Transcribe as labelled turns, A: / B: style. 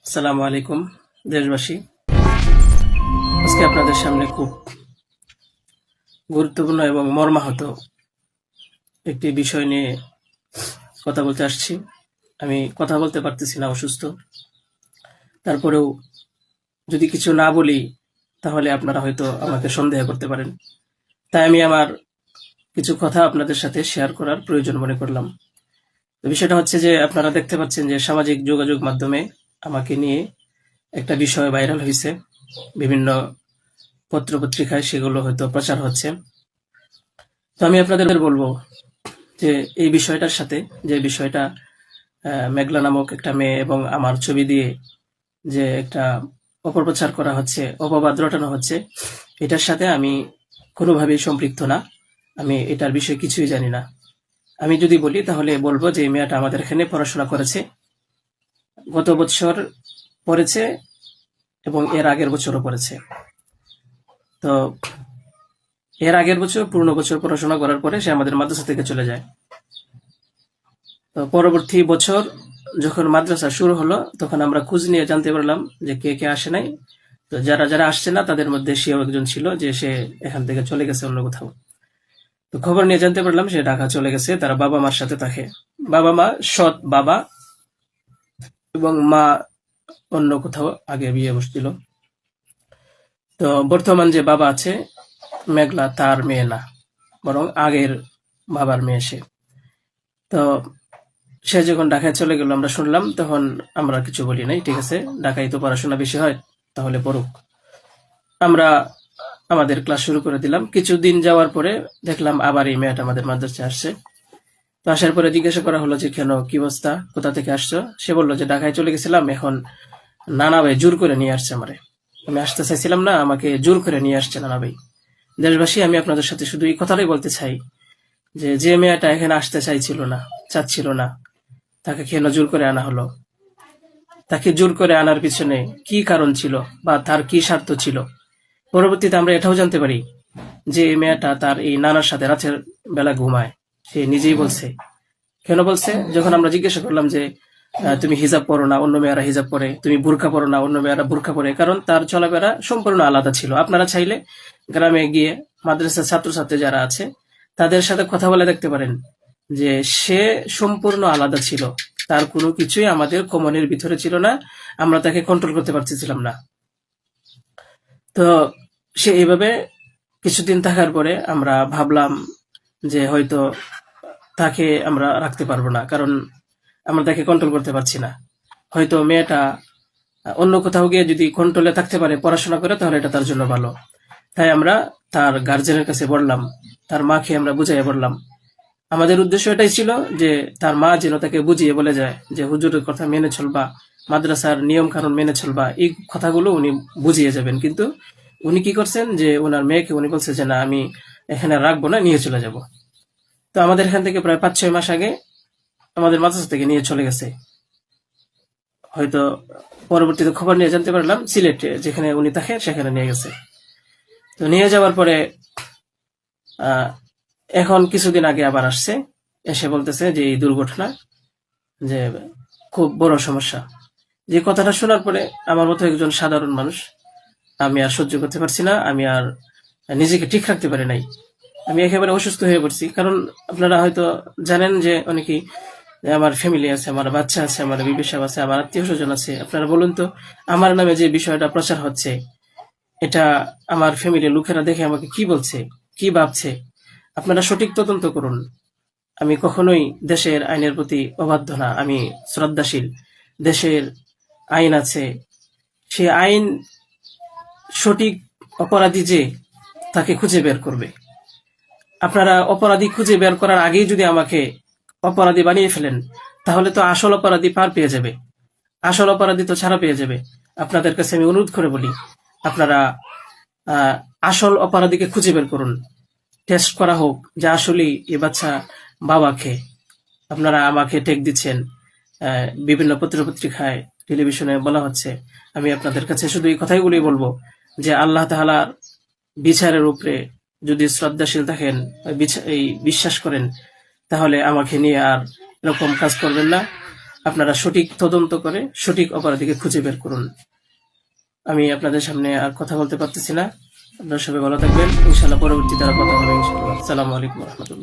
A: আসসালামু আলাইকুম দেশবাসী। আজকে আপনাদের সামনে খুব গুরুত্বপূর্ণ এবং মর্মাহত একটি বিষয় নিয়ে কথা বলতে আসছি। আমি কথা বলতে পারতেছি না, অসুস্থ। তারপরেও যদি কিছু না বলি তাহলে আপনারা হয়তো আমাকে সন্দেহ করতে পারেন। তাই আমি আমার কিছু কথা আপনাদের সাথে শেয়ার করার প্রয়োজন মনে করলাম। তো বিষয়টা হচ্ছে যে আপনারা দেখতে পাচ্ছেন যে সামাজিক যোগাযোগ মাধ্যমে আমাকে নিয়ে একটা বিষয় ভাইরাল হয়েছে। বিভিন্ন পত্র-পত্রিকায় সেগুলো হয়তো প্রচার হচ্ছে। তো আমি আপনাদের বলবো যে এই বিষয়টার সাথে, যে বিষয়টা মেঘলা নামক একটা মেয়ে এবং আমার ছবি দিয়ে যে একটা অপপ্রচার করা হচ্ছে, অপবাদ রটানো হচ্ছে, এটার সাথে আমি কোনোভাবেই সম্পৃক্ত না। আমি এটার বিষয়ে কিছুই জানি না। আমি যদি বলি তাহলে বলবো যে এই মেয়েটা আমাদের এখানে পড়াশোনা করেছে, গত বছর পড়েছে এবং এর আগের বছরও পড়েছে। তো এর আগের বছর পূর্ণ বছর পড়াশোনা করার পরে সে আমাদের মাদ্রাসা থেকে চলে যায়। তো পরবর্তী বছর যখন মাদ্রাসা শুরু হলো তখন আমরা খোঁজ নিয়ে জানতে পারলাম যে কে কে আসে নাই। তো যারা যারা আসছে না তাদের মধ্যে সেও একজন ছিল, যে সে এখান থেকে চলে গেছে অন্য কোথাও। তো খবর নিয়ে জানতে পারলাম সে ঢাকা চলে গেছে, তারা বাবা মার সাথে থাকে। বাবা মা সৎ বাবা, এবং মা অন্য কোথাও আগে বিয়ে বসছিল। তো বর্তমান যে বাবা আছে মেঘলা, তার মেয়ে না, বরং আগের বাবার মেয়ে সে। তো সে যখন ঢাকায় চলে গেল আমরা শুনলাম, তখন আমরা কিছু বলি নাই, ঠিক আছে, ঢাকায় তো পড়াশোনা বেশি হয়, তাহলে পড়ুক। আমরা আমাদের ক্লাস শুরু করে দিলাম। কিছুদিন যাওয়ার পরে দেখলাম আবার এই মেয়েটা আমাদের মাদ্রাসায় আসছে। তো আসার পরে জিজ্ঞাসা করা হলো যে কেন, কি অবস্থা, কোথা থেকে আসছো? সে বললো যে ঢাকায় চলে গেছিলাম, এখন নানা ভাই জোর করে নিয়ে আসছে আমারে। আমি আসতে চাইছিলাম না, আমাকে জোর করে নিয়ে আসছে নানা ভাই। দেশবাসী, আমি আপনাদের সাথে শুধু এই কথাটাই বলতে চাই যে যে মেয়েটা এখানে আসতে চাইছিল না, চাচ্ছিল না, তাকে কেন জোর করে আনা হলো? তাকে জোর করে আনার পিছনে কি কারণ ছিল বা তার কি স্বার্থ ছিল? পরবর্তীতে আমরা এটাও জানতে পারি যে এই মেয়েটা তার এই নানার সাথে রাতের বেলা ঘুমায়। সে নিজেই বলছে। কেন বলছে? যখন আমরা জিজ্ঞাসা করলাম যে তুমি হিজাব পরো না, অন্য মেয়েরা হিজাব পরে, তুমি বুরকা পরো না, অন্য মেয়েরা বুরকা পরে, কারণ তার চলাফেরা সম্পূর্ণ আলাদা ছিল। আপনারা চাইলে গ্রামে গিয়ে মাদ্রাসার ছাত্রছাত্রী যারা আছে তাদের সাথে কথা বলে দেখতে পারেন যে সে সম্পূর্ণ আলাদা ছিল। তার কোনো কিছুই আমাদের কমনের ভিতরে ছিল না, আমরা তাকে কন্ট্রোল করতে পারতেছিলাম না। তো সে এইভাবে কিছুদিন থাকার পরে আমরা ভাবলাম যে হয়তো তাকে আমরা রাখতে পারবো না, কারণ আমরা তাকে কন্ট্রোল করতে পারছি না। হয়তো মেয়েটা অন্য কোথাও গিয়ে যদি কন্ট্রোলে থাকতে পারে, পড়াশোনা করে, তাহলে এটা তার জন্য ভালো। তাই আমরা তার গার্জেনের কাছে বললাম, তার মাকে আমরা বুঝাইয়া বললাম। আমাদের উদ্দেশ্য এটাই ছিল যে তার মা যেন তাকে বুঝিয়ে বলে যায় যে হুজুরের কথা মেনে চলবা, মাদ্রাসার নিয়ম কানুন মেনে চলবা, এই কথাগুলো উনি বুঝিয়ে যাবেন। কিন্তু উনি কি করছেন যে ওনার মেয়েকে উনি বলছে যে না, আমি এখানে রাখবো না, নিয়ে চলে যাব। তো আমাদের এখান থেকে প্রায় 5-6 মাস আগে আমাদের মাদ্রাসা থেকে নিয়ে চলে গেছে। হয়তো পরবর্তীতে খবর নিয়ে জানতে পারলাম সিলেটে যেখানে উনি থাকেন সেখানে নিয়ে গেছে। তো নিয়ে যাওয়ার পরে আহ, এখন কিছুদিন আগে আবার আসছে, এসে বলতেছে যে এই দুর্ঘটনা, যে খুব বড় সমস্যা। যে কথাটা শোনার পরে আমার মতো একজন সাধারণ মানুষ, আমি আর সহ্য করতে পারছি না, আমি আর নিজেকে ঠিক রাখতে পারি নাই। আমি একেবারে অসুস্থ হয়ে পড়ছি। কারণ আপনারা হয়তো জানেন যে অনেকেই, আমার ফ্যামিলি আছে, আমার বাচ্চা আছে, আমার বিবি সাহেব আছে, আমার আত্মীয় স্বজন আছে। আপনারা বলুন তো, আমার নামে যে বিষয়টা প্রচার হচ্ছে, এটা আমার ফ্যামিলির লোকেরা দেখে আমাকে কি বলছে, কি ভাবছে? আপনারা সঠিক তদন্ত করুন। আমি কখনোই দেশের আইনের প্রতি অবাধ্য না, আমি শ্রদ্ধাশীল। দেশের আইন আছে, সে আইন সঠিক অপরাধী যে তাকে খুঁজে বের করবে। আপনারা অপরাধী খুঁজে বের করার আগেই যদি আমাকে অপরাধী বানিয়ে ফেলেন, তাহলে তো আসল অপরাধী পার পেয়ে যাবে, আসল অপরাধী তো ছাড়া পেয়ে যাবে। আপনাদের কাছে আমি অনুরোধ করে বলি, আপনারা আহ, আসল অপরাধীকে খুঁজে বের করুন। টেস্ট করা হোক যে আসলেই এ বাচ্চা বাবাকে। আপনারা আমাকে টেক দিচ্ছেন, বিভিন্ন পত্রপত্রিকায়, টেলিভিশনে বলা হচ্ছে। আমি আপনাদের কাছে শুধু এই কথাইগুলোই বলবো যে আল্লাহ তাআলার বিচারের উপরে যদি শ্রদ্ধাশীল থাকেন, এই বিশ্বাস করেন, তাহলে আমাকে নিয়ে আর এরকম কাজ করবেন না। আপনারা সঠিক তদন্ত করে সঠিক অপরাধীকে খুঁজে বের করুন। আমি আপনাদের সামনে আর কথা বলতে পারতেছি না। আপনারা সবাই ভালো থাকবেন, ইনশাল্লাহ পরবর্তীতে আর কথা হবে ইনশাল্লাহ। আসসালামু আলাইকুম রহমতুল্লাহ।